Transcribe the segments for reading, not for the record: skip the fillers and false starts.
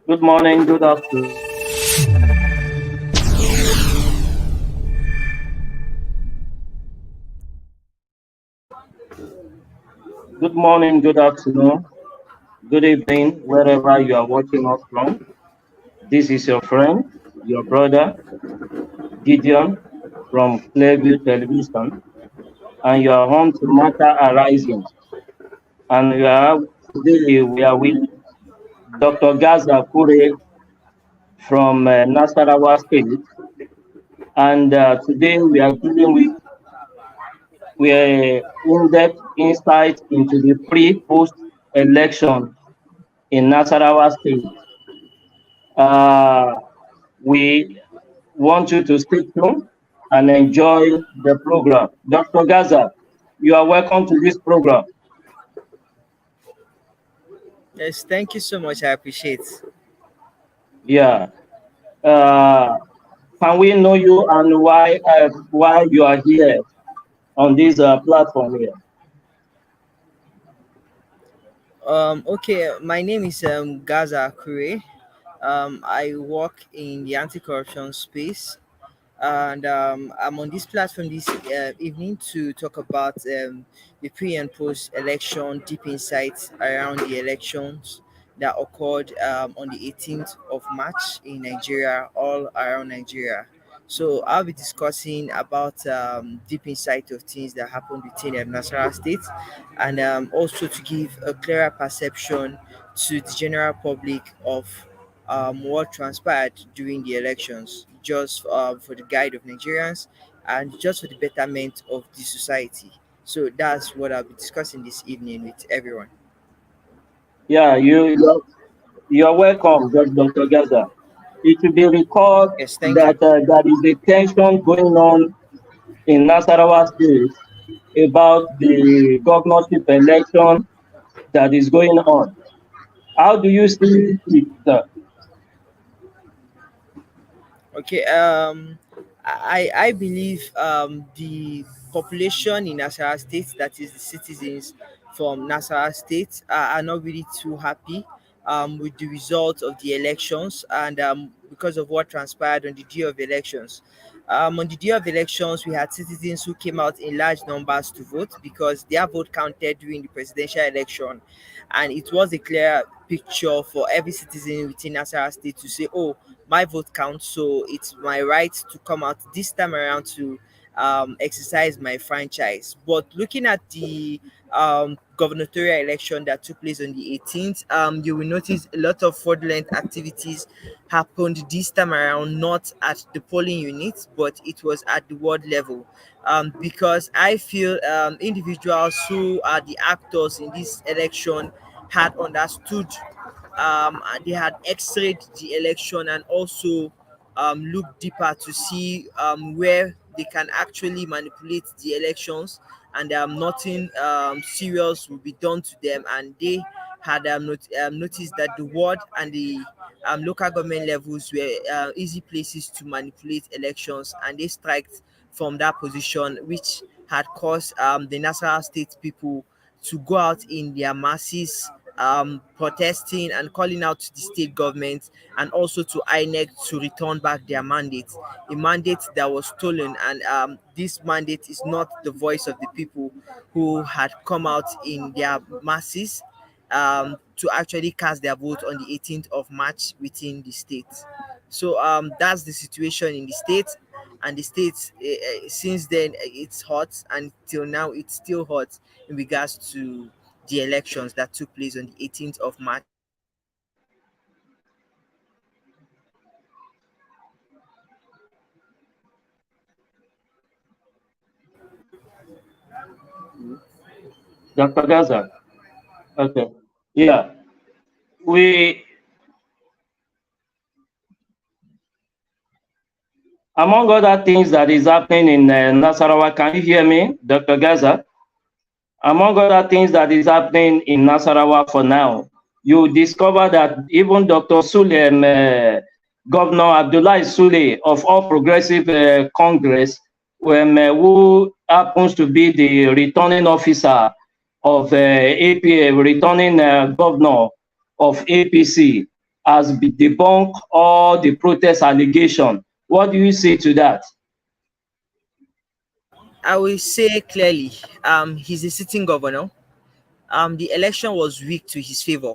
Good morning, good afternoon. Good morning, good afternoon, good evening, wherever you are watching us from. This is your friend, your brother, Gideon from Clearview Television, and you are on to Matter Arising. And today we are with Dr. GAZA Kure from Nasarawa State. And today we are dealing with in-depth insight into the pre-post election in Nasarawa State. Uh, we want you to stay tuned and enjoy the program. Dr. Gaza, you are welcome to this program. Yes, thank you so much. I appreciate. Yeah. Uh, can we know you and why you are here on this platform here? Okay, my name is Gaza Kure. I work in the anti-corruption space, and I'm on this platform this evening to talk about the pre and post election deep insights around the elections that occurred on the 18th of March in Nigeria, all around Nigeria. So I'll be discussing about deep insight of things that happened within Nasarawa State, and also to give a clearer perception to the general public of what transpired during the elections, just for the guide of Nigerians and just for the betterment of the society. So that's what I'll be discussing this evening with everyone. Yeah, you are welcome, Dr. Gaza. It should be recalled Yes, thank you. that there is a tension going on in Nasarawa State about the governorship election that is going on. How do you see it? Okay. I believe the population in Nasarawa State, that is the citizens from Nasarawa State, are not really too happy with the result of the elections, and because of what transpired on the day of elections. On the day of elections, we had citizens who came out in large numbers to vote because their vote counted during the presidential election, and it was a clear picture for every citizen within Nasarawa State to say, "Oh, my vote counts, so it's my right to come out this time around to exercise my franchise." But looking at the gubernatorial election that took place on the 18th, you will notice a lot of fraudulent activities happened this time around, not at the polling unit, but it was at the ward level. Because I feel individuals who are the actors in this election had understood, they had x-rayed the election and also looked deeper to see where they can actually manipulate the elections, and nothing serious will be done to them, and they had noticed that the ward and the local government levels were easy places to manipulate elections, and they striked from that position, which had caused the national state people to go out in their masses, protesting and calling out to the state government and also to INEC to return back their mandate, a mandate that was stolen. And this mandate is not the voice of the people who had come out in their masses to actually cast their vote on the 18th of March within the state. So that's the situation in the state. And the state, since then, it's hot, and till now it's still hot in regards to the elections that took place on the 18th of March. Dr. Gaza. Okay. Yeah. We, among other things that is happening in Nasarawa, can you hear me, Dr. Gaza? Among other things that is happening in Nasarawa for now, you discover that even Dr. Sule, Governor Abdullahi Sule of All Progressive Congress, who happens to be the returning officer of APA, returning governor of APC, has been debunked all the protest allegation. What do you say to that? I will say clearly, he's a sitting governor. The election was rigged to his favor,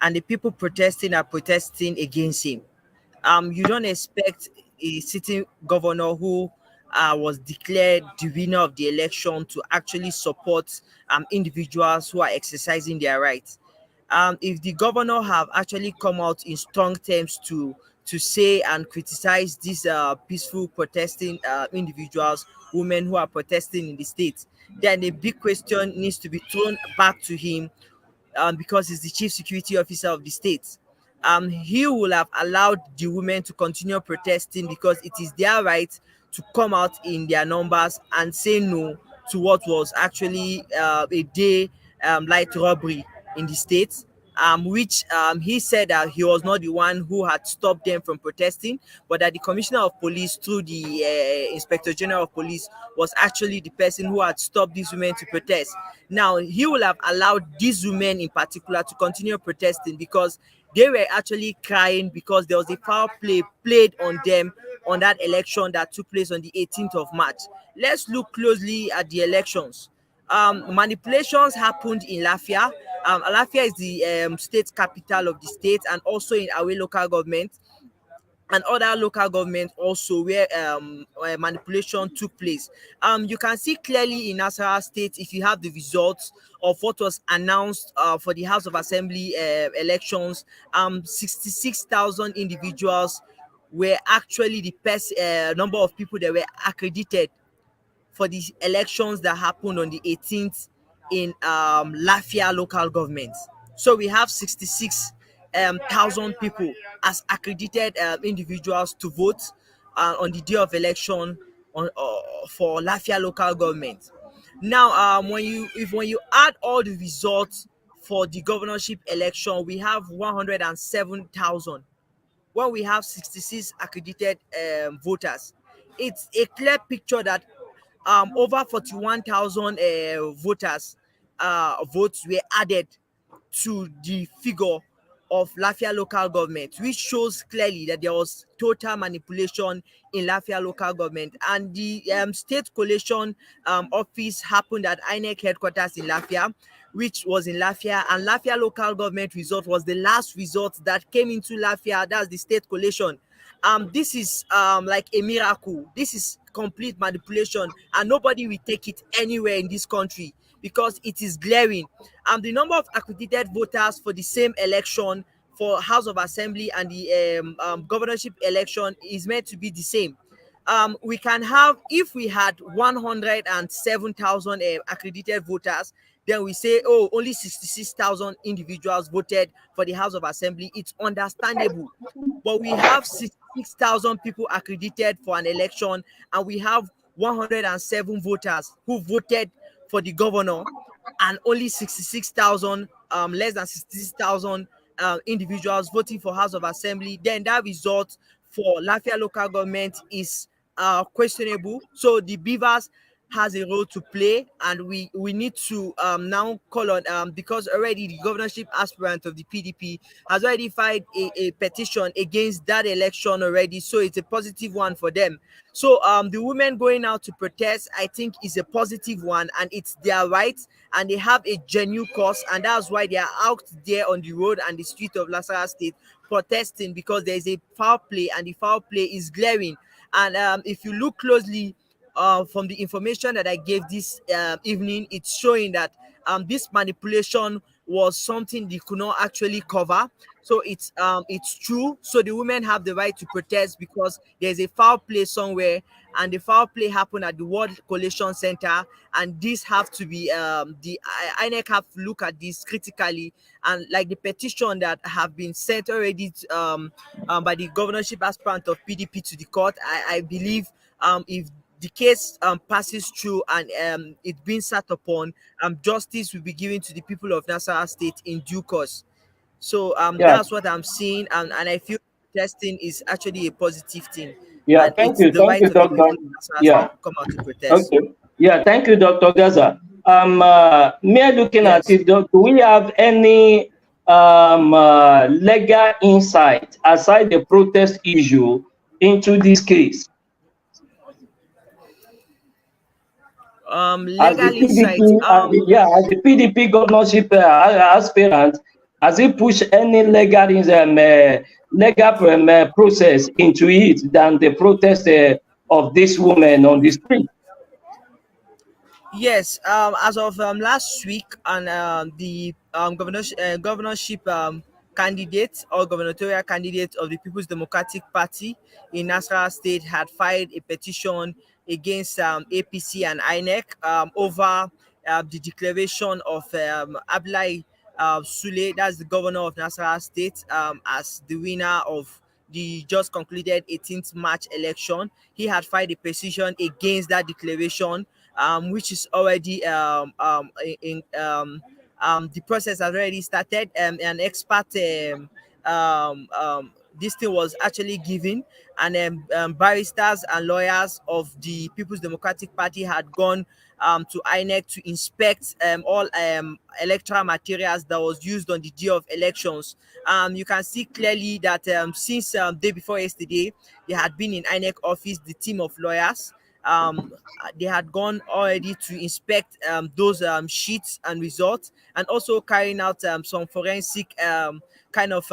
and the people protesting are protesting against him. You don't expect a sitting governor who was declared the winner of the election to actually support individuals who are exercising their rights. If the governor have actually come out in strong terms to say and criticize these peaceful protesting individuals, women who are protesting in the state, then a big question needs to be thrown back to him, because he's the chief security officer of the state. He will have allowed the women to continue protesting because it is their right to come out in their numbers and say no to what was actually a day light robbery in the state. Which he said that he was not the one who had stopped them from protesting, but that the commissioner of police, through the inspector general of police, was actually the person who had stopped these women to protest. Now, he will have allowed these women in particular to continue protesting because they were actually crying because there was a foul play played on them on that election that took place on the 18th of March. Let's look closely at the elections. Manipulations happened in Lafia. Lafia is the state capital of the state, and also in Awe local government and other local governments also where manipulation took place. You can see clearly in Nasarawa State, if you have the results of what was announced for the House of Assembly elections, 66,000 individuals were actually the number of people that were accredited for the elections that happened on the 18th in Lafia local government. So we have 66,000 people as accredited individuals to vote on the day of election for Lafia local government. Now, when you add all the results for the governorship election, we have 107,000 when we have 66 accredited voters. It's a clear picture that over 41,000 voters votes were added to the figure of Lafia local government, which shows clearly that there was total manipulation in Lafia local government. And the state collation office happened at INEC headquarters in Lafia, which was in Lafia, and Lafia local government result was the last result that came into Lafia. That's the state collation. This is like a miracle. This is complete manipulation, and nobody will take it anywhere in this country because it is glaring. The number of accredited voters for the same election for House of Assembly and the governorship election is meant to be the same. We can have, if we had 107,000 accredited voters, then we say, oh, only 66,000 individuals voted for the House of Assembly. It's understandable. But we have 66,000 people accredited for an election, and we have 107 voters who voted for the governor, and only 66,000, less than 66,000 individuals voting for House of Assembly. Then that result for Lafia local government is questionable. So the Beavers has a role to play, and we need to now call on, because already the governorship aspirant of the PDP has already filed a petition against that election already, so it's a positive one for them. So the women going out to protest, I think, is a positive one, and it's their right, and they have a genuine cause, and that's why they are out there on the road and the street of Nasarawa State protesting, because there is a foul play, and the foul play is glaring. And if you look closely, from the information that I gave this evening, it's showing that this manipulation was something they could not actually cover. So it's true. So the women have the right to protest because there's a foul play somewhere, and the foul play happened at the World Collation Center, and this have to be the INEC have to look at this critically, and like the petition that have been sent already by the governorship aspirant of PDP to the court. I believe if the case passes through and it's being sat upon, justice will be given to the people of Nasarawa State in due course. So Yeah, that's what I'm seeing, and I feel testing is actually a positive thing, yeah, and it's the thank right you, of the Doctor. people of Nasarawa State Yeah, to come out to protest. okay. Yeah, thank you, Dr. Gaza. Me looking at Yes. it, do we have any legal insight aside the protest issue into this case? As the Legal PDP, insight. as the PDP governorship aspirant, has he pushed any legal process into it than the protest of this woman on the street? Yes, as of last week, and the governorship candidate or gubernatorial candidate of the People's Democratic Party in Nasarawa State had filed a petition against APC and INEC over the declaration of Abdullahi Sule, that's the governor of Nasarawa State, as the winner of the just concluded 18th March election. He had filed a petition against that declaration, which is already the process has already started. An expert this thing was actually given, and barristers and lawyers of the People's Democratic Party had gone to INEC to inspect all electoral materials that was used on the day of elections. You can see clearly that since day before yesterday, they had been in INEC office, the team of lawyers. They had gone already to inspect those sheets and results, and also carrying out some forensic kind of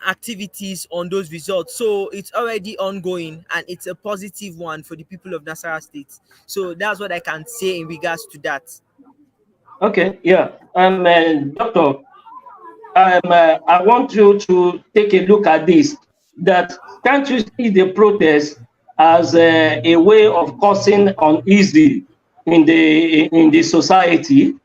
activities on those results. So it's already ongoing, and it's a positive one for the people of Nasarawa State. So that's what I can say in regards to that. Okay, yeah. Doctor, I want you to take a look at this. That can't you see the protest as a way of causing uneasy in the society?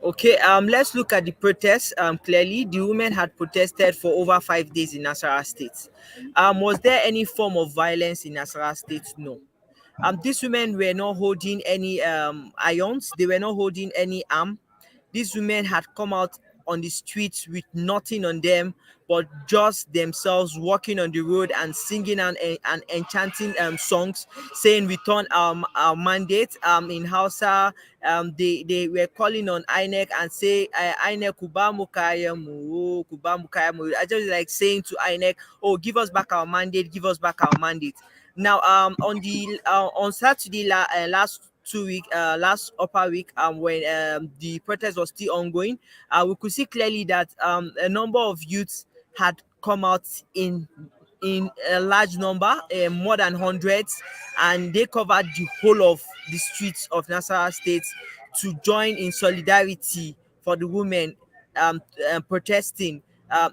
Okay, let's look at the protest. Clearly, the women had protested for over 5 days in Nasarawa State. Was there any form of violence in Nasarawa State? No. These women were not holding any irons. They were not holding any arm. These women had come out on the streets with nothing on them but just themselves walking on the road and singing and enchanting songs, saying return our mandate. In Hausa, they were calling on INEC and say INEC kubamu kayamu, kubamu kayamu. I just like saying to INEC, oh, give us back our mandate, give us back our mandate. Now, on Saturday last upper week, when the protest was still ongoing, we could see clearly that a number of youths had come out in a large number, more than hundreds, and they covered the whole of the streets of Nasarawa State to join in solidarity for the women protesting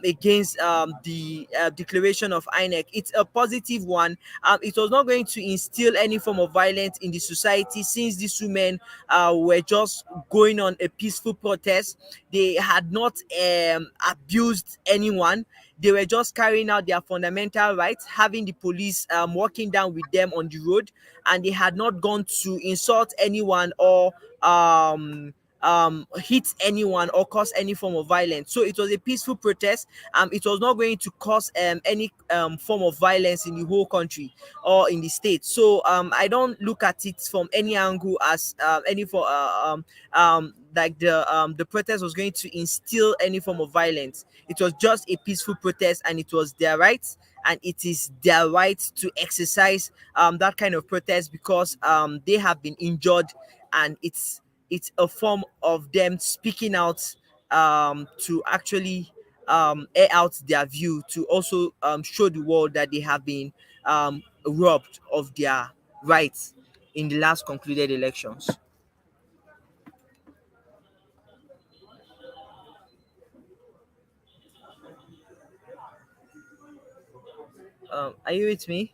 against the declaration of INEC. It's a positive one. It was not going to instill any form of violence in the society, since these women were just going on a peaceful protest. They had not abused anyone. They were just carrying out their fundamental rights, having the police walking down with them on the road, and they had not gone to insult anyone or hit anyone or cause any form of violence. So it was a peaceful protest. It was not going to cause any form of violence in the whole country or in the state. So I don't look at it from any angle as any for like the protest was going to instill any form of violence. It was just a peaceful protest, and it was their right, and it is their right to exercise that kind of protest, because they have been injured, and it's a form of them speaking out to actually air out their view, to also show the world that they have been robbed of their rights in the last concluded elections. Are you with me?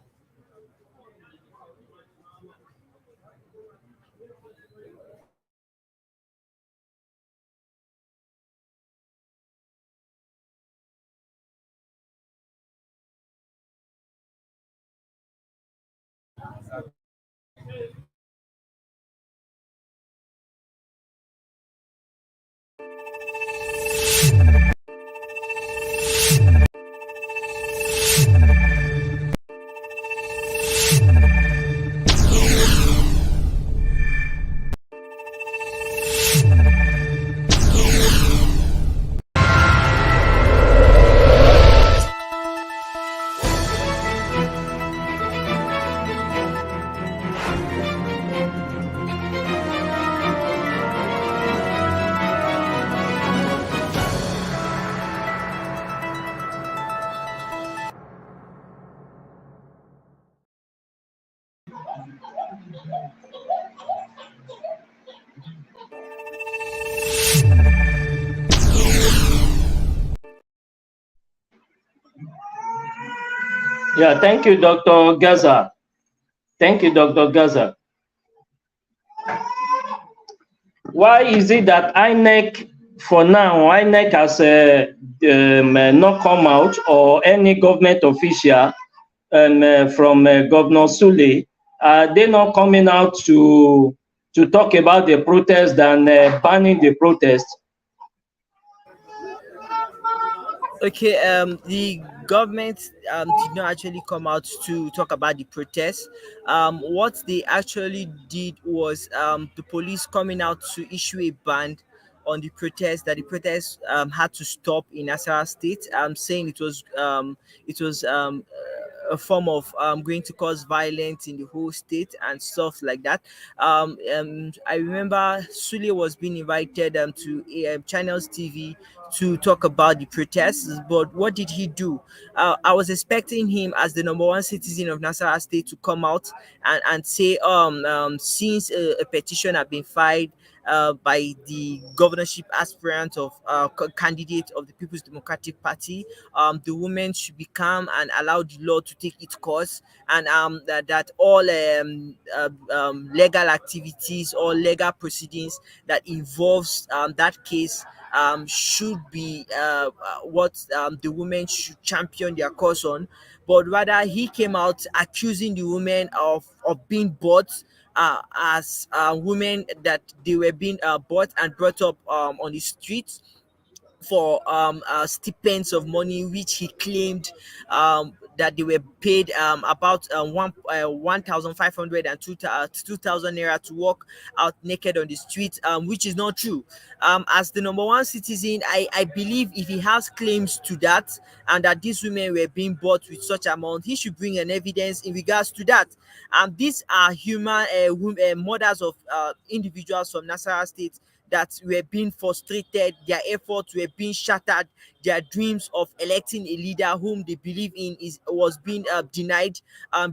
Yeah, thank you, Dr. Gaza. Thank you, Dr. Gaza. Why is it that INEC, for now, INEC has not come out, or any government official from Governor Sule, are they not coming out to talk about the protest and banning the protest? Okay, the government did not actually come out to talk about the protest. What they actually did was the police coming out to issue a ban on the protest, that the protest had to stop in Nasarawa State, saying it was a form of going to cause violence in the whole state and stuff like that. I remember Sule was being invited to Channels TV to talk about the protests, but what did he do? I was expecting him as the number one citizen of Nasarawa State to come out and say, since a petition had been filed by the governorship aspirant of candidate of the People's Democratic Party, the women should be calm and allow the law to take its course, and that all legal activities or legal proceedings that involves that case should be what the women should champion their cause on. But rather, he came out accusing the women of being bought, as women, that they were being bought and brought up on the streets for stipends of money, which he claimed that they were paid about 1,500 and 2,000 naira to walk out naked on the street, which is not true. As the number one citizen, I believe if he has claims to that, and that these women were being bought with such amount, he should bring an evidence in regards to that. These are human mothers of individuals from Nasarawa State that were being frustrated, their efforts were being shattered, their dreams of electing a leader whom they believe in was being denied,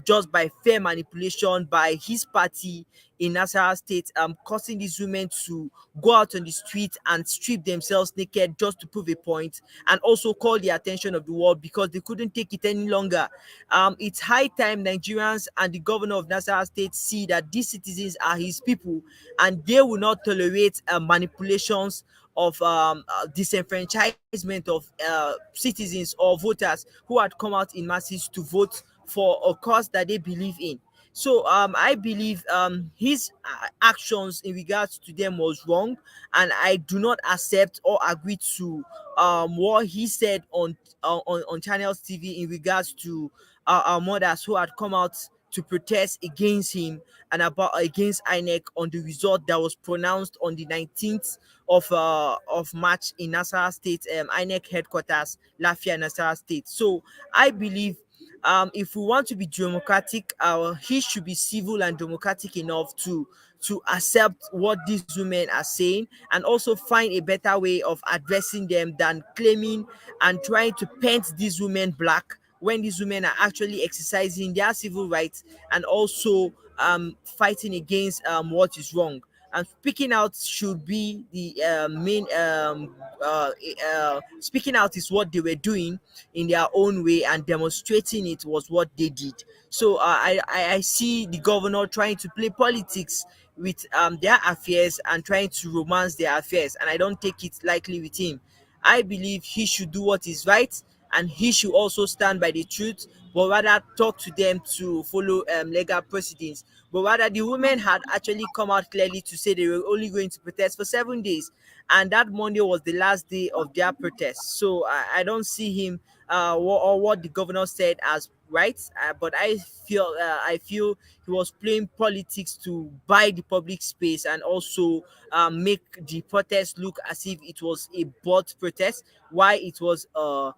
just by fair manipulation by his party in Nasarawa State, causing these women to go out on the street and strip themselves naked just to prove a point, and also call the attention of the world because they couldn't take it any longer. It's high time Nigerians and the governor of Nasarawa State see that these citizens are his people, and they will not tolerate manipulations of disenfranchisement of citizens or voters who had come out in masses to vote for a cause that they believe in. So I believe his actions in regards to them was wrong, and I do not accept or agree to what he said on Channels TV in regards to our mothers who had come out to protest against him and about against INEC on the result that was pronounced on the 19th of March in Nasarawa State, INEC headquarters, Lafia, Nasarawa State. So I believe if we want to be democratic, he should be civil and democratic enough to accept what these women are saying, and also find a better way of addressing them than claiming and trying to paint these women black when these women are actually exercising their civil rights and also fighting against what is wrong. And speaking out should be the main speaking out is what they were doing in their own way, and demonstrating it was what they did. So I see the governor trying to play politics with their affairs and trying to romance their affairs, and I don't take it lightly with him. I believe he should do what is right, and he should also stand by the truth, but rather talk to them to follow legal proceedings. But rather, the women had actually come out clearly to say they were only going to protest for 7 days, and that Monday was the last day of their protest. So I don't see him or what the governor said as right, but I feel he was playing politics to buy the public space and also make the protest look as if it was a bought protest, why it was a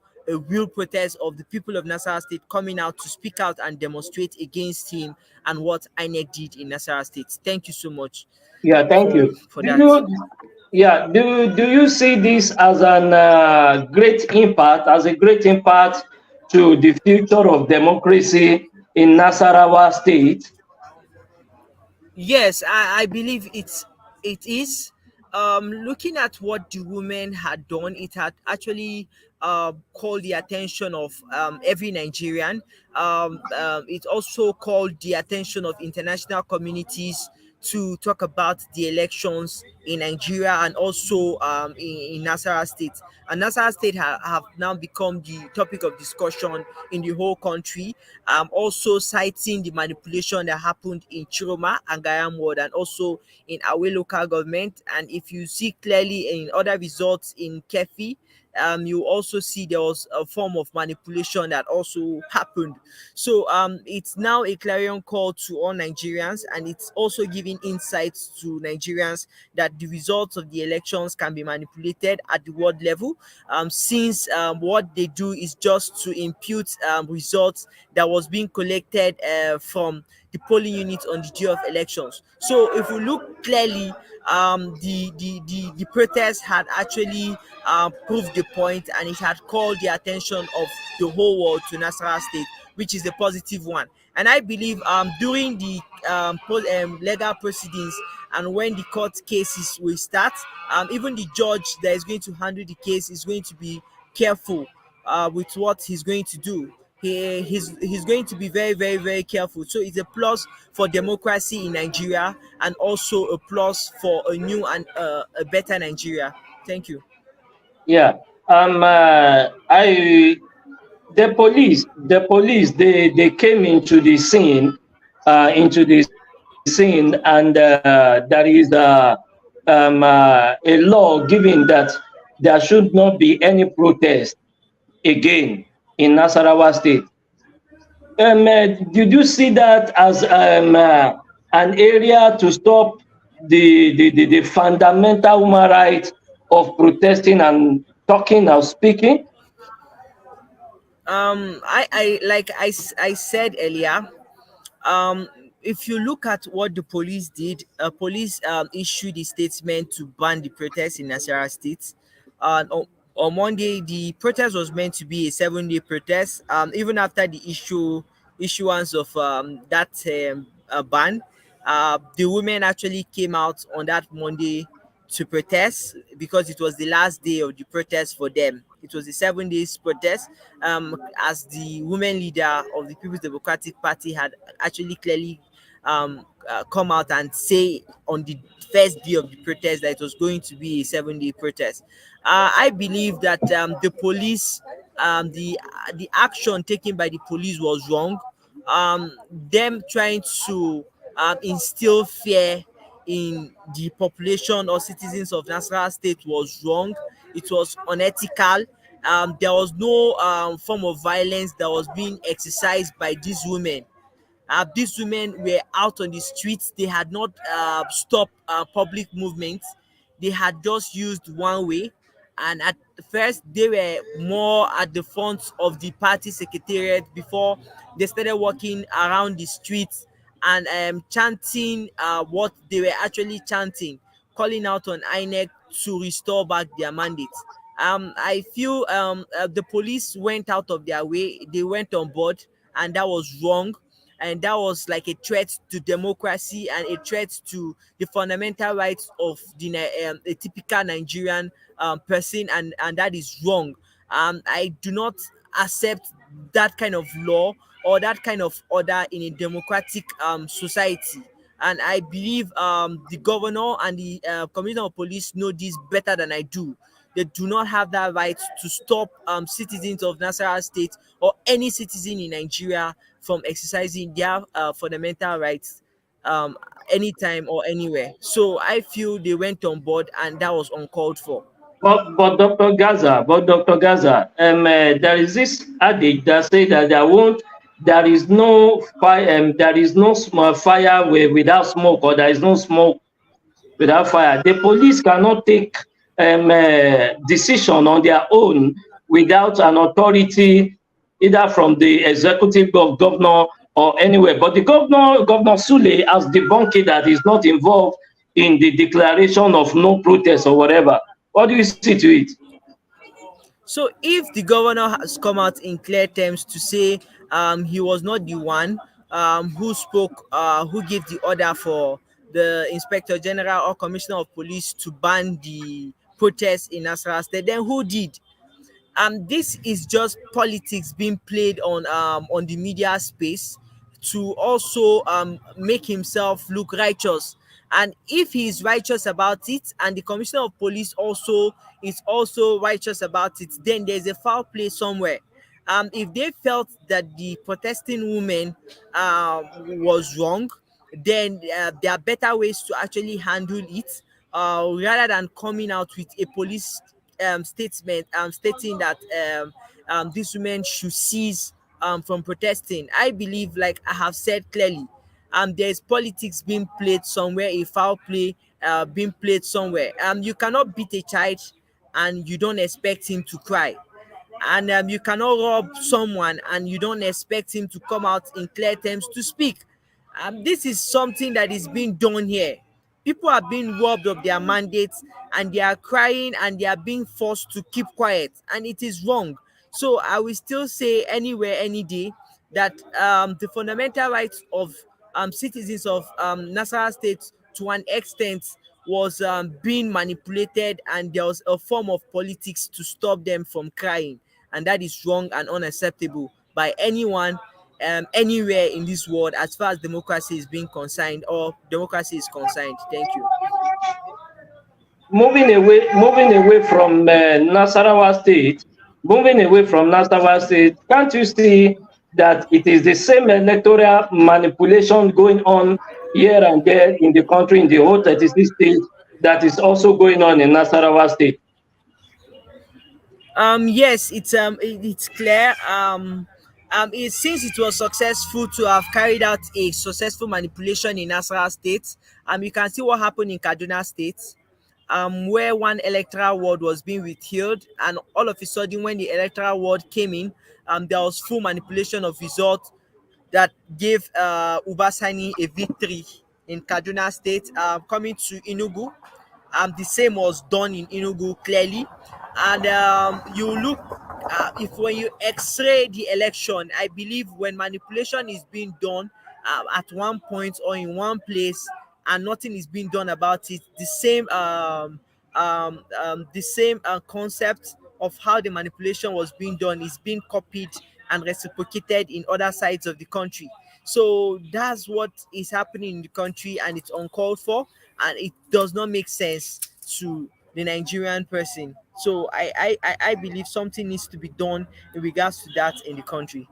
real protest of the people of Nasarawa State coming out to speak out and demonstrate against him and what INEC did in Nasarawa State. Thank you so much Yeah, thank for you. for Do that. you, yeah, do you see this as an as a great impact to the future of democracy in Nasarawa State? Yes, I believe it is. Looking at what the women had done, it had actually called the attention of every Nigerian. It also called the attention of international communities to talk about the elections in Nigeria and also in Nasarawa State. And Nasarawa State have now become the topic of discussion in the whole country. Also citing the manipulation that happened in Chiroma and Gayam Ward and also in Awe local government. And if you see clearly in other results in Kefi, you also see there was a form of manipulation that also happened. So it's now a clarion call to all Nigerians, and it's also giving insights to Nigerians that the results of the elections can be manipulated at the world level, since what they do is just to impute results that was being collected from the polling unit on the day of elections. So if we look clearly, the protest had actually proved the point, and it had called the attention of the whole world to Nasarawa State, which is the positive one. And I believe during the legal proceedings and when the court cases will start, even the judge that is going to handle the case is going to be careful with what he's going to do. He's going to be very, very, very careful. So it's a plus for democracy in Nigeria and also a plus for a new and a better Nigeria. Thank you. Yeah. I the police, they came into the scene, and there is a law giving that there should not be any protest again in Nasarawa State. Did you see that as an area to stop the fundamental human right of protesting and talking and speaking? I said earlier, um if you look at what the police did, police issued a statement to ban the protest in Nasarawa State. And on Monday, the protest was meant to be a 7-day protest. Even after the issuance of that ban, the women actually came out on that Monday to protest because it was the last day of the protest for them. It was a 7 days protest, as the women leader of the People's Democratic Party had actually clearly come out and say on the first day of the protest that it was going to be a 7-day protest. I believe that the police, the action taken by the police was wrong. Them trying to instill fear in the population or citizens of Nasarawa State was wrong. It was unethical. There was no form of violence that was being exercised by these women. These women were out on the streets. They had not stopped public movements. They had just used one way. And at first, they were more at the front of the party secretariat before they started walking around the streets and chanting what they were actually chanting, calling out on INEC to restore back their mandate. I feel the police went out of their way. They went on board, and that was wrong, and that was like a threat to democracy and a threat to the fundamental rights of a typical Nigerian person, and that is wrong. I do not accept that kind of law or that kind of order in a democratic society. And I believe the governor and the commissioner of police know this better than I do. They do not have that right to stop citizens of Nasarawa State or any citizen in Nigeria from exercising their fundamental rights um, anytime or anywhere. So I feel they went on board and that was uncalled for. But Dr. Gaza, there is this adage that say that there is no small fire without smoke, or there is no smoke without fire. The police cannot take decision on their own without an authority, either from the executive governor or anywhere. But the Governor Sule, has debunked it that he's not involved in the declaration of no protest or whatever. What do you see to it? So if the governor has come out in clear terms to say he was not the one who spoke, who gave the order for the inspector general or commissioner of police to ban the protests in Nasarawa State, then who did? This is just politics being played on the media space to also make himself look righteous. And if he is righteous about it, and the commissioner of police also is also righteous about it, then there's a foul play somewhere. If they felt that the protesting woman was wrong, then there are better ways to actually handle it, rather than coming out with a police statement stating that these women should cease from protesting. I believe, like I have said clearly, there's politics being played somewhere, a foul play being played somewhere. You cannot beat a child and you don't expect him to cry, and you cannot rob someone and you don't expect him to come out in clear terms to speak. This is something that is being done here. People are being robbed of their mandates and they are crying and they are being forced to keep quiet, and it is wrong. So I will still say anywhere, any day, that the fundamental rights of citizens of Nasarawa State, to an extent, was being manipulated, and there was a form of politics to stop them from crying, and that is wrong and unacceptable by anyone anywhere in this world, as far as democracy is being concerned or democracy is concerned. Thank you. Moving away from Nasarawa State, can't you see that it is the same electoral manipulation going on here and there in the country, in the whole 36 states, that is also going on in Nasarawa State? Yes, it's clear. Since it was successful to have carried out a successful manipulation in Nasarawa State, you can see what happened in Kaduna State, where one electoral ward was being withheld, and all of a sudden, when the electoral ward came in, there was full manipulation of results that gave Ubasani a victory in Kaduna State. Coming to Enugu, the same was done in Enugu clearly. And you look, if when you x-ray the election, I believe when manipulation is being done at one point or in one place and nothing is being done about it, the same concept of how the manipulation was being done is being copied and reciprocated in other sides of the country. So that's what is happening in the country, and it's uncalled for, and it does not make sense to the Nigerian person. So I believe something needs to be done in regards to that in the country.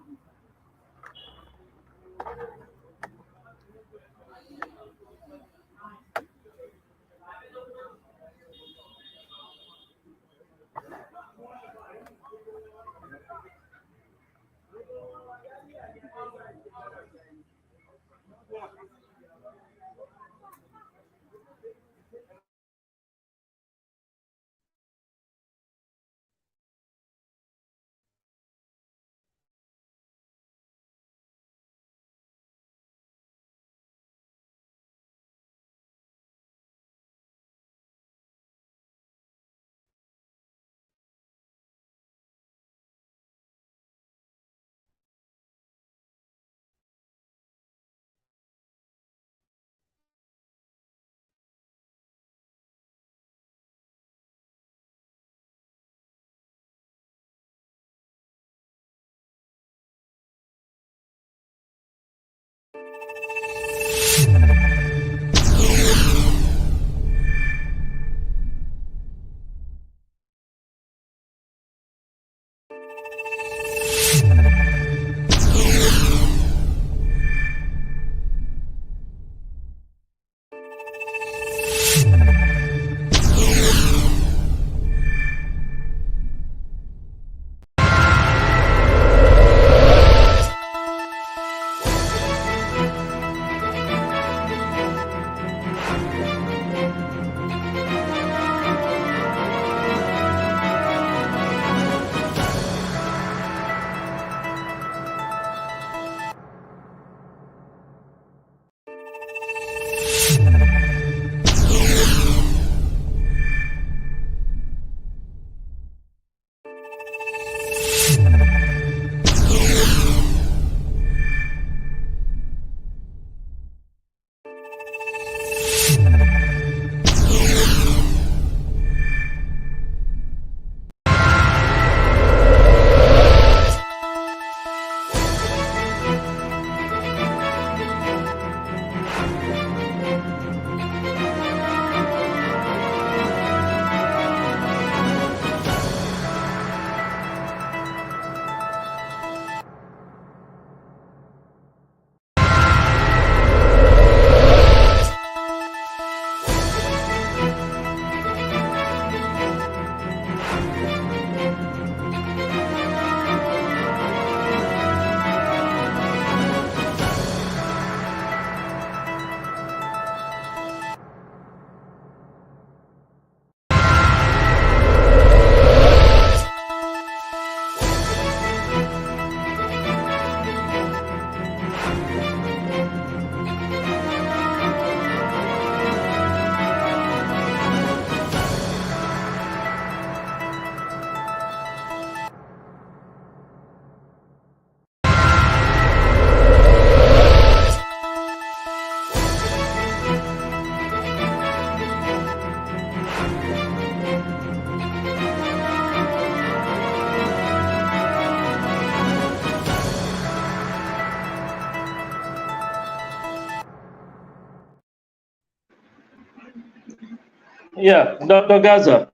Yeah, Dr. Gaza,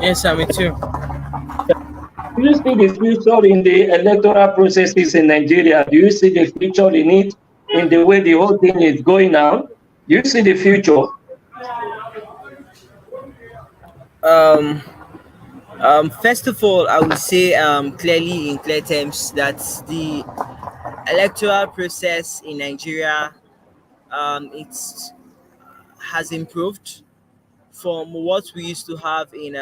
Yes, I'm with you. do you see the future in the electoral processes in Nigeria? Do you see the future in it, in the way the whole thing is going now? Do you see the future? Um, First of all, I would say clearly in clear terms that the electoral process in Nigeria it's has improved from what we used to have in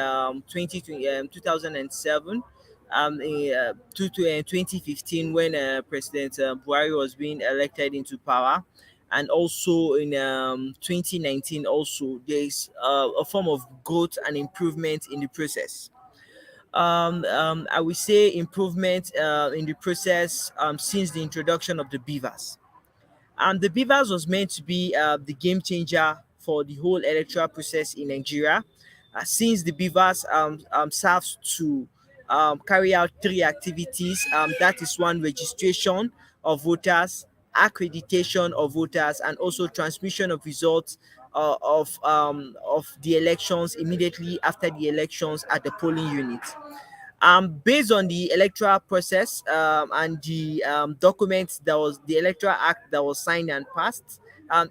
2007 to 2015 when President Buhari was being elected into power, and also in 2019 also there is a form of growth and improvement in the process. I would say improvement in the process since the introduction of the beavers. The Beavers was meant to be the game changer for the whole electoral process in Nigeria, since the Beavers serves to carry out three activities. That is one, registration of voters, accreditation of voters, and also transmission of results of the elections immediately after the elections at the polling unit. Based on the electoral process and the documents that was the electoral act that was signed and passed,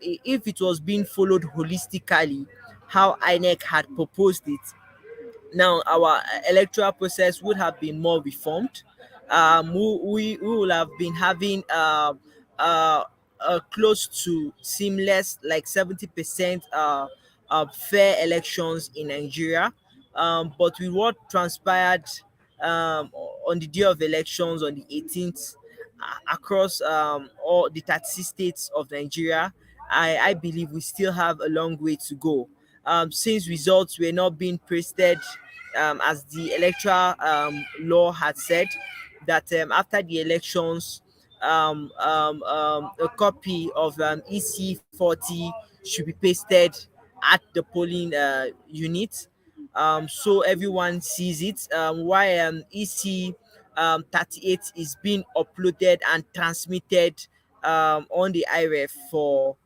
if it was being followed holistically, how INEC had proposed it, now our electoral process would have been more reformed. We will have been having uh, close to seamless, like 70% fair elections in Nigeria. But with what transpired on the day of elections on the 18th across all the 36 states of Nigeria, I believe we still have a long way to go. Since results were not being posted as the electoral law had said, that after the elections, a copy of EC40 should be pasted at the polling unit, so everyone sees it. Why EC 38 is being uploaded and transmitted on the IREF for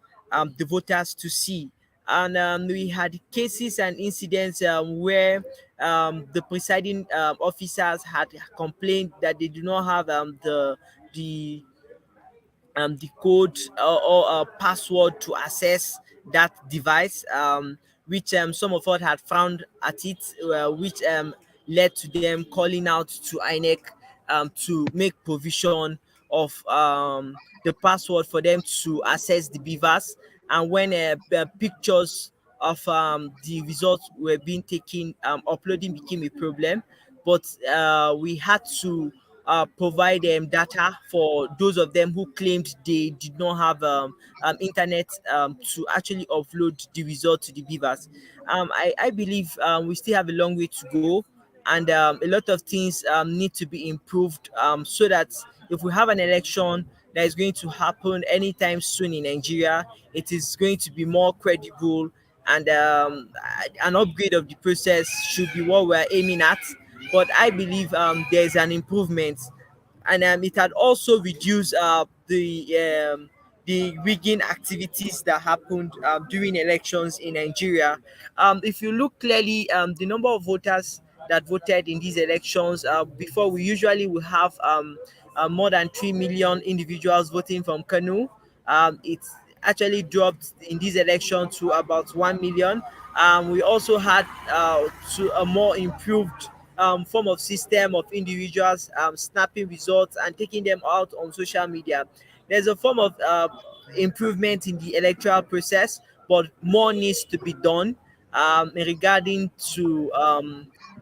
the voters to see. And we had cases and incidents where the presiding officers had complained that they do not have the the code or password to access that device, which some of us had found at it, which led to them calling out to INEC to make provision of the password for them to access the beavers. And when pictures of the results were being taken, uploading became a problem. But we had to provide data for those of them who claimed they did not have internet to actually upload the result to the beavers. I believe we still have a long way to go, and a lot of things need to be improved so that if we have an election that is going to happen anytime soon in Nigeria, it is going to be more credible, and an upgrade of the process should be what we're aiming at. But I believe there's an improvement, and it had also reduced the rigging activities that happened during elections in Nigeria. If you look clearly, the number of voters that voted in these elections, before we usually will have more than 3 million individuals voting from Kanu. It's actually dropped in this election to about 1 million. We also had to a more improved form of system of individuals snapping results and taking them out on social media. There's a form of improvement in the electoral process, but more needs to be done regarding to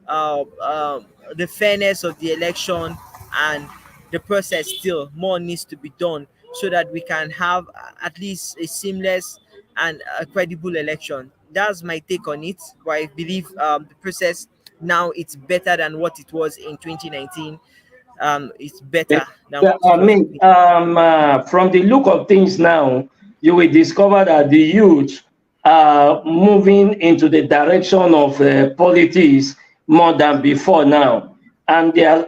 the fairness of the election and the process. Still more needs to be done so that we can have at least a seamless and a credible election. That's my take on it, but I believe the process now it's better than what it was in 2019. It's better than Yeah, what it I was in mean, 2019. from the look of things now, you will discover that the youth are moving into the direction of politics more than before now. And they are,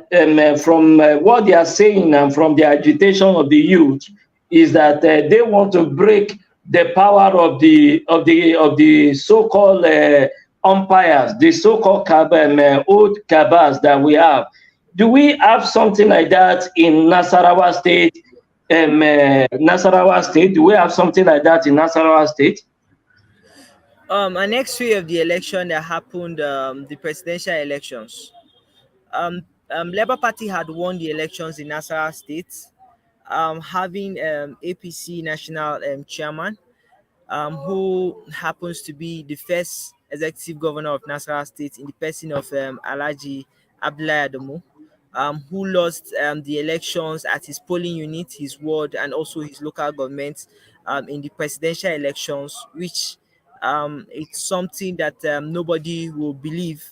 from what they are saying and from the agitation of the youth, is that they want to break the power of the so-called umpires, the so-called old cabals that we have. Do we have something like that in Nasarawa State? Nasarawa State. Do we have something like that in Nasarawa State? An X-ray of the election that happened, the presidential elections. Labour Party had won the elections in Nasarawa State, having APC national chairman, who happens to be the first executive governor of Nasarawa State in the person of Alhaji Abdullahi Adamu, who lost the elections at his polling unit, his ward, and also his local government in the presidential elections, which it's something that nobody will believe.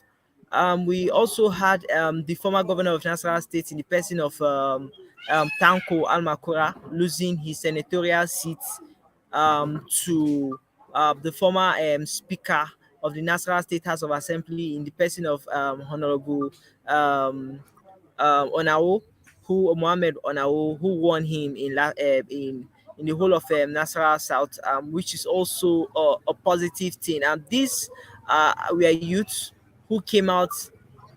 We also had the former governor of Nasarawa State in the person of Tanko Almakura losing his senatorial seat to the former Speaker of the Nasarawa State House of Assembly in the person of Honorable um, Onao, who Mohammed Onao, who won him in the whole of Nasarawa South, which is also a positive thing. And these were youths who came out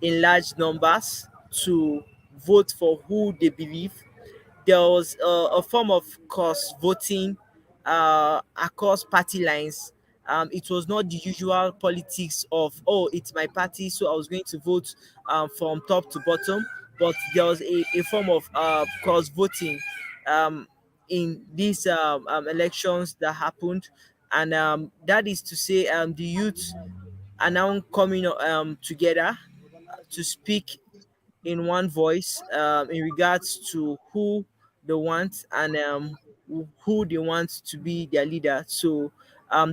in large numbers to vote for who they believe. There was a form of cross voting across party lines. It was not the usual politics of, oh, it's my party, so I was going to vote from top to bottom, but there was a form of cross voting um, in these elections that happened. And that is to say, the youth are now coming together to speak in one voice in regards to who they want and who they want to be their leader. So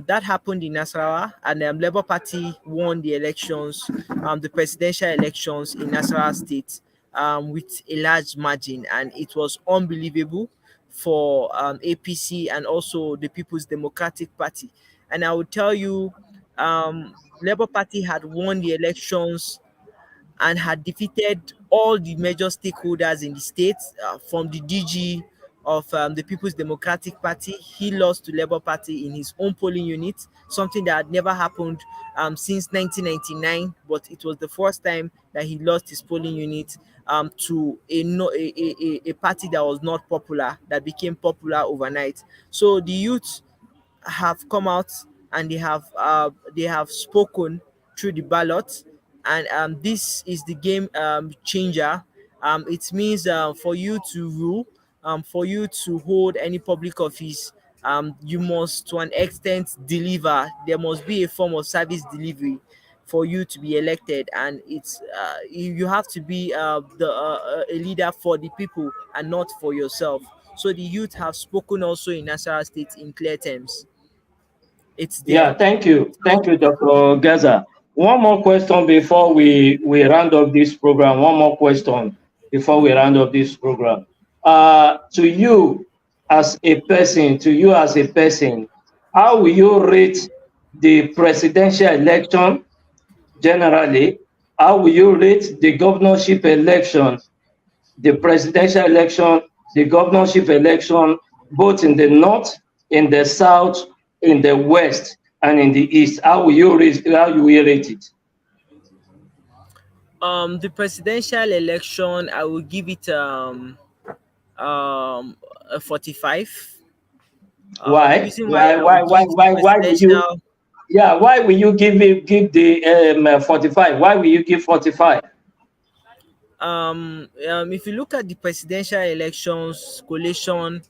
that happened in Nasarawa, and Labour Party won the elections, the presidential elections in Nasarawa State with a large margin, and it was unbelievable for APC and also the People's Democratic Party. And I will tell you, Labour Party had won the elections and had defeated all the major stakeholders in the state, from the DG of the People's Democratic Party. He lost to Labour Party in his own polling unit, something that had never happened since 1999, but it was the first time that he lost his polling unit to a, no, a party that was not popular, that became popular overnight. So the youth have come out and they have spoken through the ballot, and this is the game changer. It means for you to rule, for you to hold any public office, you must to an extent deliver. There must be a form of service delivery for you to be elected, and it's you have to be a leader for the people and not for yourself. So the youth have spoken also in Nasarawa State in clear terms. It's there. Yeah, thank you. Thank you, Dr. Gaza. One more question before we round up this program. One more question before we round up this program. To you as a person, how will you rate the presidential election generally? How will you rate the governorship election, the presidential election, the governorship election, both in the north, in the south, in the west, and in the east? How will you rate it? The presidential election, I will give it a 45. The Why? reason why Why? I will Why? Why? give the Why? Why will you? presidential, Yeah. Why will you give the 45? Why will you give 45? if you look at the presidential elections collation,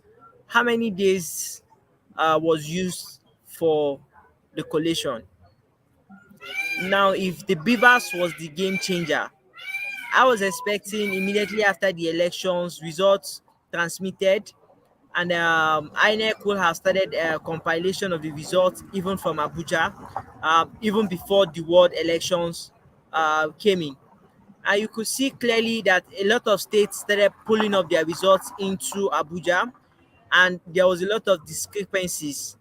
how many days was used for the collation? Now, if the Beavers was the game changer, I was expecting immediately after the elections results transmitted, and INEC will have started a compilation of the results even from Abuja, even before the world elections came in. And you could see clearly that a lot of states started pulling up their results into Abuja, and there was a lot of discrepancies,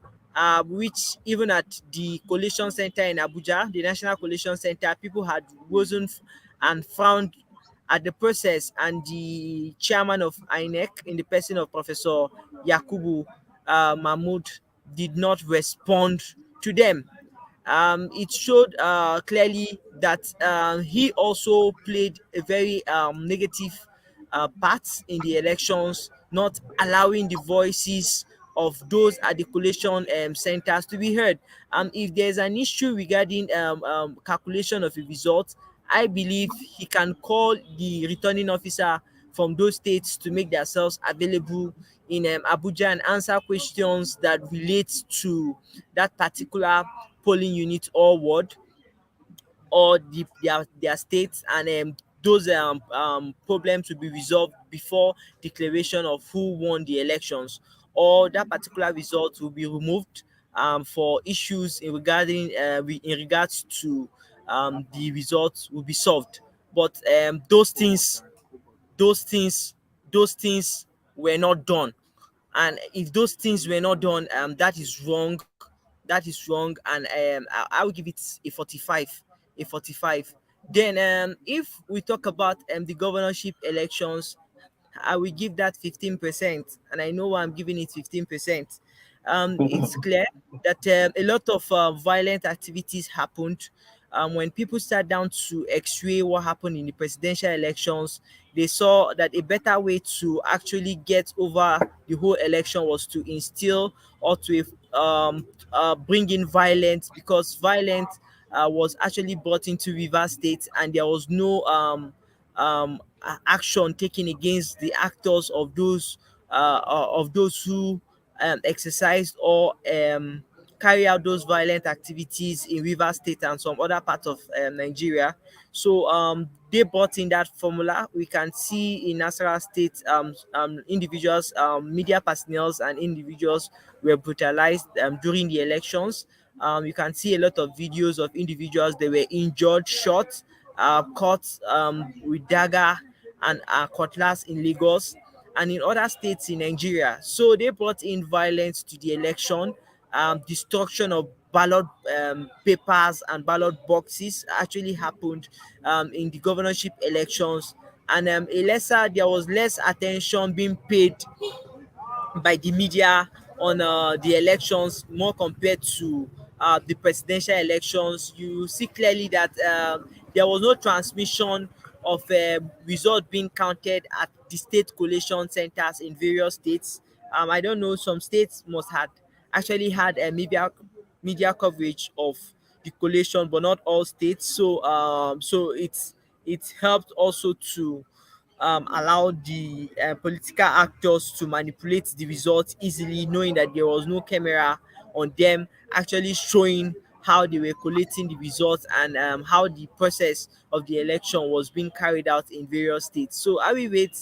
which even at the collation center in Abuja, the National Collation Center, people had risen and found at the process, and the chairman of INEC, in the person of Professor Yakubu Mahmoud, did not respond to them. It showed clearly that he also played a very negative part in the elections, not allowing the voices of those at the collation centers to be heard. If there's an issue regarding calculation of a result, I believe he can call the returning officer from those states to make themselves available in Abuja and answer questions that relate to that particular polling unit or ward, or their states, and those problems will be resolved before declaration of who won the elections, or that particular result will be removed for issues in regards to the results will be solved. But those things those things were not done. And if those things were not done, that is wrong. That is wrong. And I will give it a 45. A 45. Then if we talk about the governorship elections, I will give that 15%, and I know why I'm giving it 15%. It's clear that a lot of violent activities happened. When people sat down to x-ray what happened in the presidential elections, they saw that a better way to actually get over the whole election was to instill, or to bring in violence, because violence was actually brought into River State, and there was no action taken against the actors of those who exercised or carry out those violent activities in River State and some other parts of Nigeria. So they brought in that formula. We can see in Nasarawa State, individuals, media personnel, and individuals were brutalized during the elections. You can see a lot of videos of individuals, they were injured, shot, caught with dagger and cutlass in Lagos and in other states in Nigeria. So they brought in violence to the election, destruction of ballot papers and ballot boxes actually happened in the governorship elections. And there was less attention being paid by the media on the elections more compared to the presidential elections. You see clearly that there was no transmission of result being counted at the state collation centers in various states. I don't know, some states must had actually had a media coverage of the collation, but not all states. So it helped also to allow the political actors to manipulate the results easily, knowing that there was no camera on them actually showing how they were collating the results, and how the process of the election was being carried out in various states. So I will rate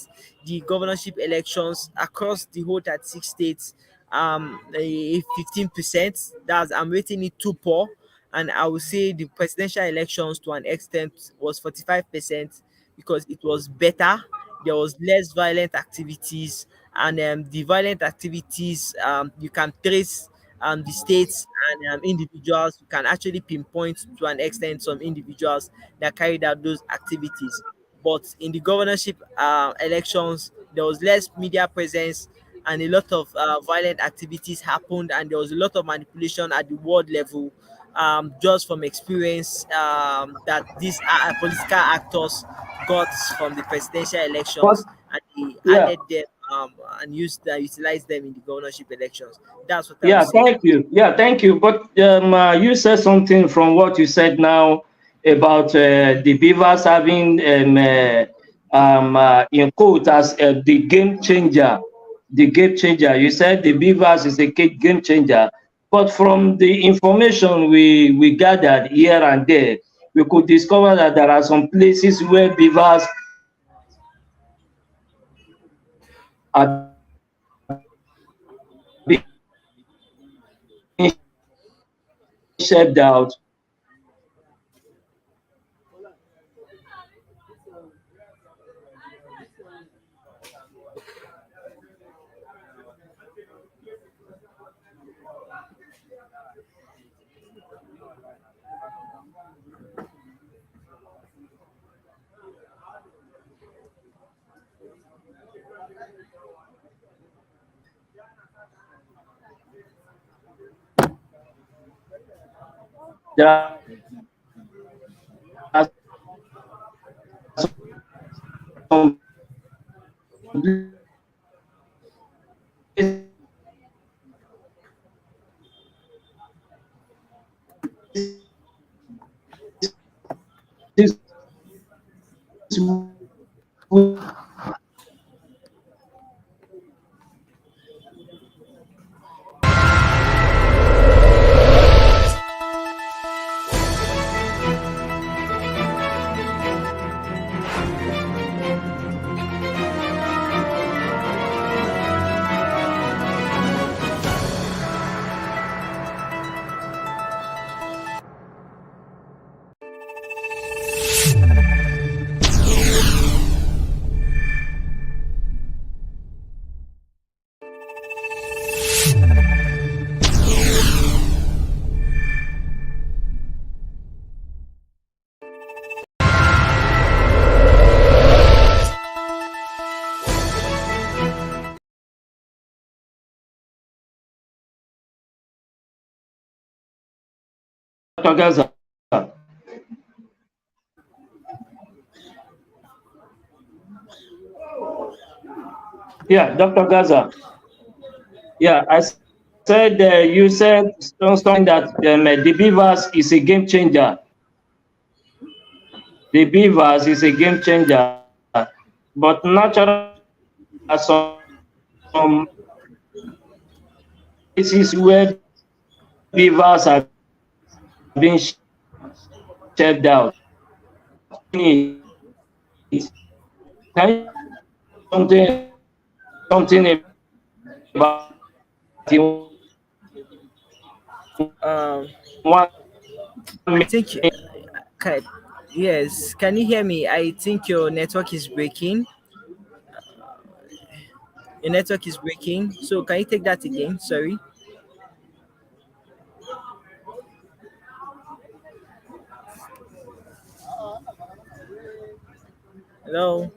the governorship elections across the whole 36 states a 15%. That's, I'm rating it too poor. And I would say the presidential elections to an extent was 45%, because it was better. There was less violent activities, and the violent activities, you can trace the states and individuals. You can actually pinpoint to an extent some individuals that carried out those activities. But in the governorship elections, there was less media presence, and a lot of violent activities happened, and there was a lot of manipulation at the world level, just from experience that these political actors got from the presidential But elections, and they yeah, added them and utilized them in the governorship elections. That's what I would yeah, say. thank you. Yeah, thank you. But you said something from what you said now about the Beavers having in quote as the game changer. The game changer. You said the Beavers is a game changer. But from the information we gathered here and there, we could discover that there are some places where beavers are being shipped out. There are Dr. Gaza. Yeah, Dr. Gaza. Yeah, I said you said something that the Beavers is a game changer. The Beavers is a game changer, but naturally, some places where beavers are being shed out. Can you something about Um, one I think, can, yes, can you hear me? I think your network is breaking. Your network is breaking. So can you take that again? Sorry. Hello.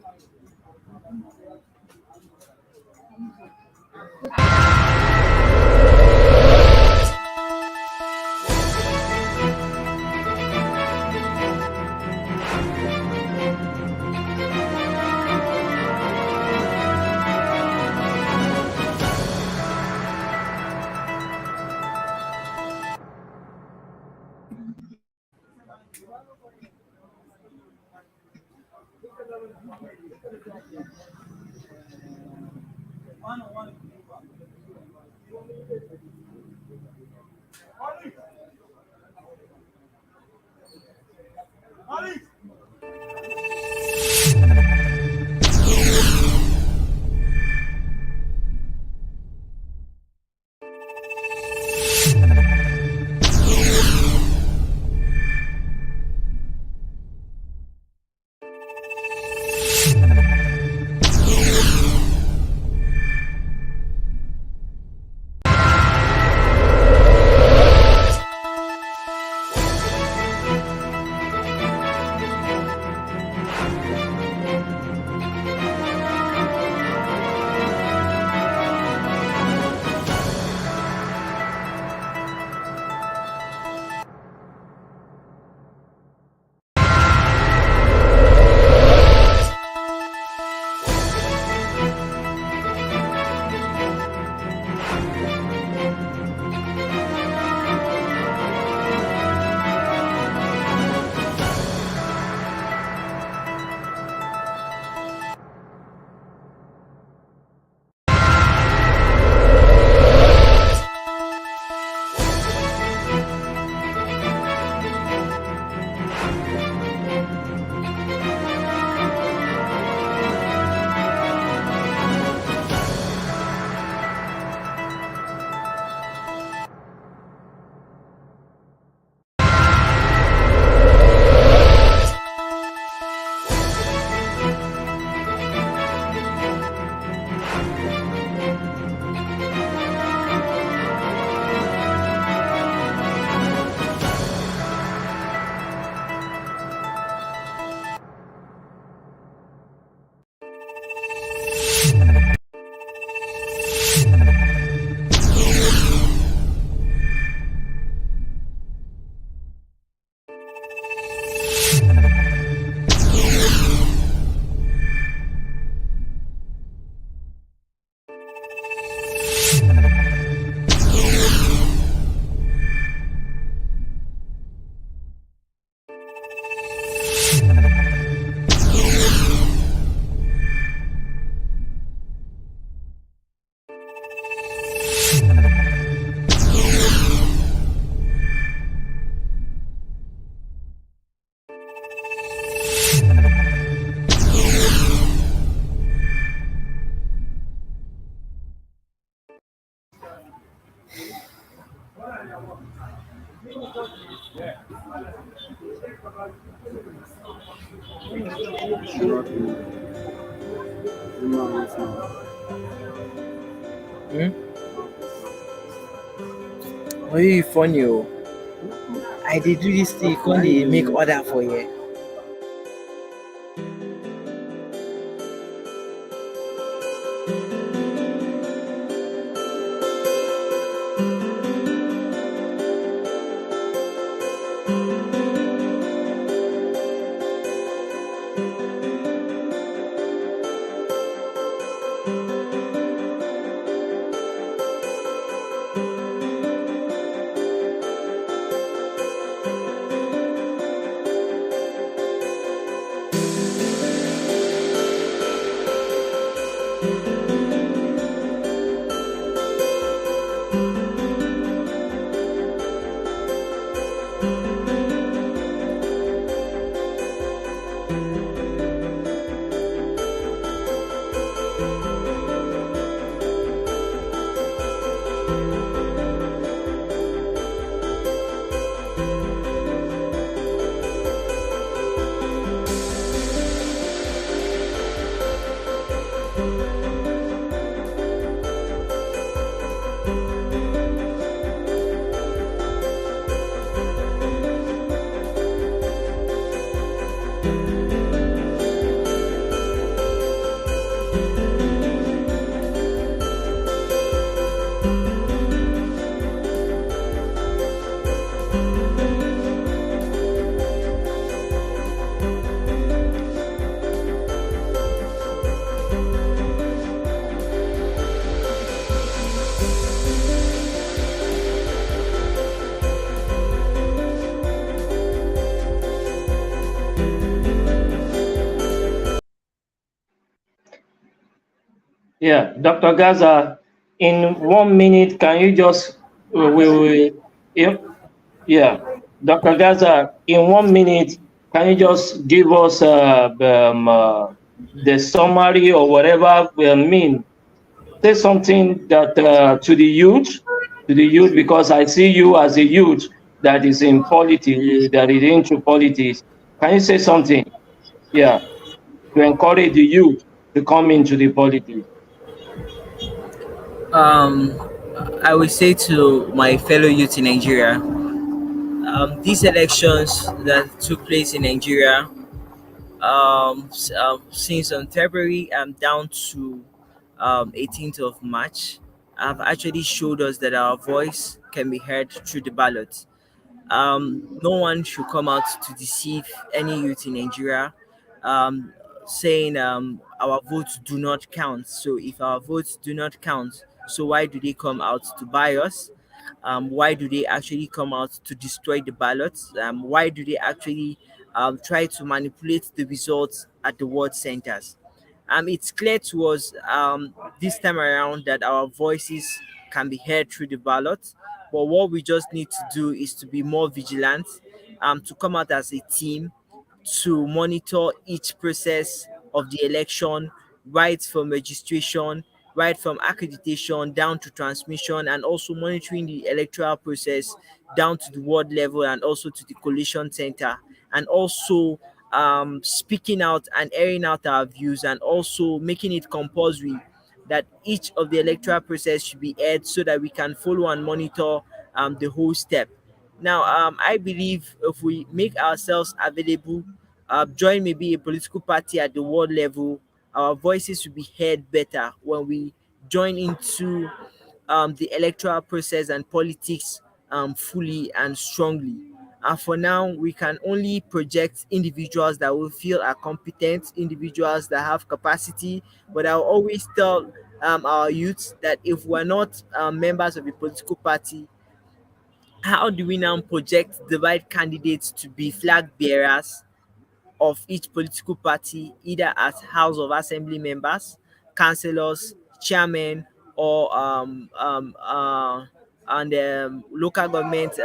Hmm? Oh, you funny oh. I did do this thing, can they make order for you? Yeah, Dr. Gaza, in 1 minute, can you just yeah, yeah, Dr. Gaza, in 1 minute, can you just give us the summary or whatever we mean? Say something that to the youth, because I see you as a youth that is in politics, that is into politics. Can you say something? Yeah, to encourage the youth to come into the politics. Um, I would say to my fellow youth in Nigeria, these elections that took place in Nigeria since on February down to 18th of March have actually showed us that our voice can be heard through the ballot. No one should come out to deceive any youth in Nigeria, um, saying our votes do not count. So if our votes do not count, so why do they come out to buy us? Why do they actually come out to destroy the ballots? Why do they actually try to manipulate the results at the ward centers? It's clear to us this time around that our voices can be heard through the ballot. But what we just need to do is to be more vigilant, to come out as a team, to monitor each process of the election, right from registration, right from accreditation down to transmission, and also monitoring the electoral process down to the ward level and also to the collation center, and also speaking out and airing out our views, and also making it compulsory that each of the electoral process should be aired so that we can follow and monitor the whole step. Now, I believe if we make ourselves available, join maybe a political party at the world level, our voices will be heard better when we join into the electoral process and politics fully and strongly. And for now, we can only project individuals that we feel are competent, individuals that have capacity. But I'll always tell our youths that if we're not members of a political party, how do we now project the right candidates to be flag bearers of each political party, either as House of Assembly members, councillors, chairmen, or and local government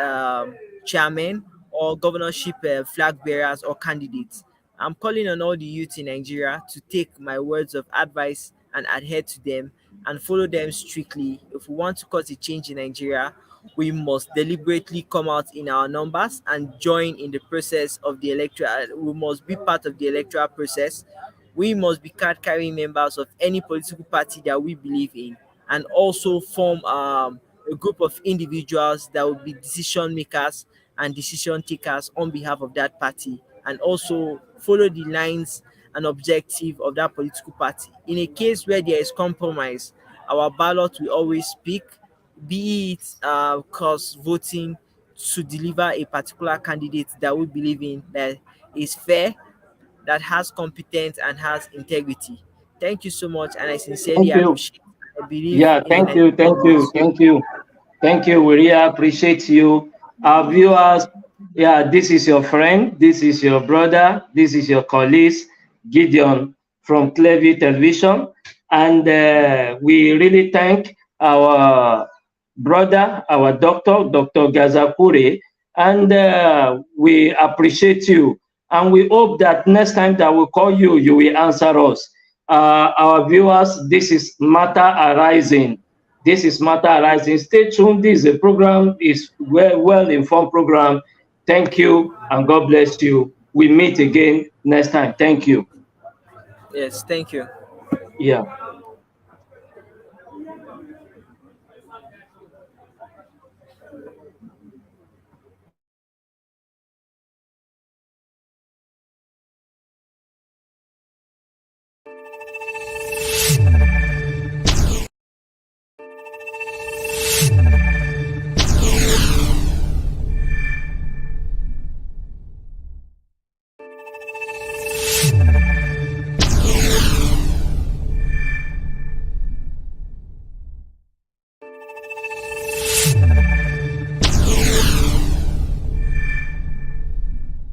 chairmen, or governorship flag bearers or candidates? I'm calling on all the youth in Nigeria to take my words of advice and adhere to them and follow them strictly if we want to cause a change in Nigeria, we must deliberately come out in our numbers and join in the process of the electoral. We must be part of the electoral process. We must be card carrying members of any political party that we believe in, and also form a group of individuals that will be decision makers and decision takers on behalf of that party, and also follow the lines and objective of that political party. In a case where there is compromise, our ballot will always speak, be it cross voting to deliver a particular candidate that we believe in, that is fair, that has competence and has integrity. Thank you so much, and I sincerely Thank you. appreciate. I believe Yeah, in the thank you, Nigerian thank you, democracy. thank you. Thank you. We really appreciate you. Our viewers, yeah, this is your friend, this is your brother, this is your colleague, Gideon from Clevy Television. And we really thank our brother, our doctor, Dr. Gazapuri, and we appreciate you. And we hope that next time that we call you, you will answer us. Our viewers, this is Matter Arising. This is Matter Arising. Stay tuned. This is a program, is well informed program. Thank you and God bless you. We meet again next time. Thank you. Yes, thank you. Yeah.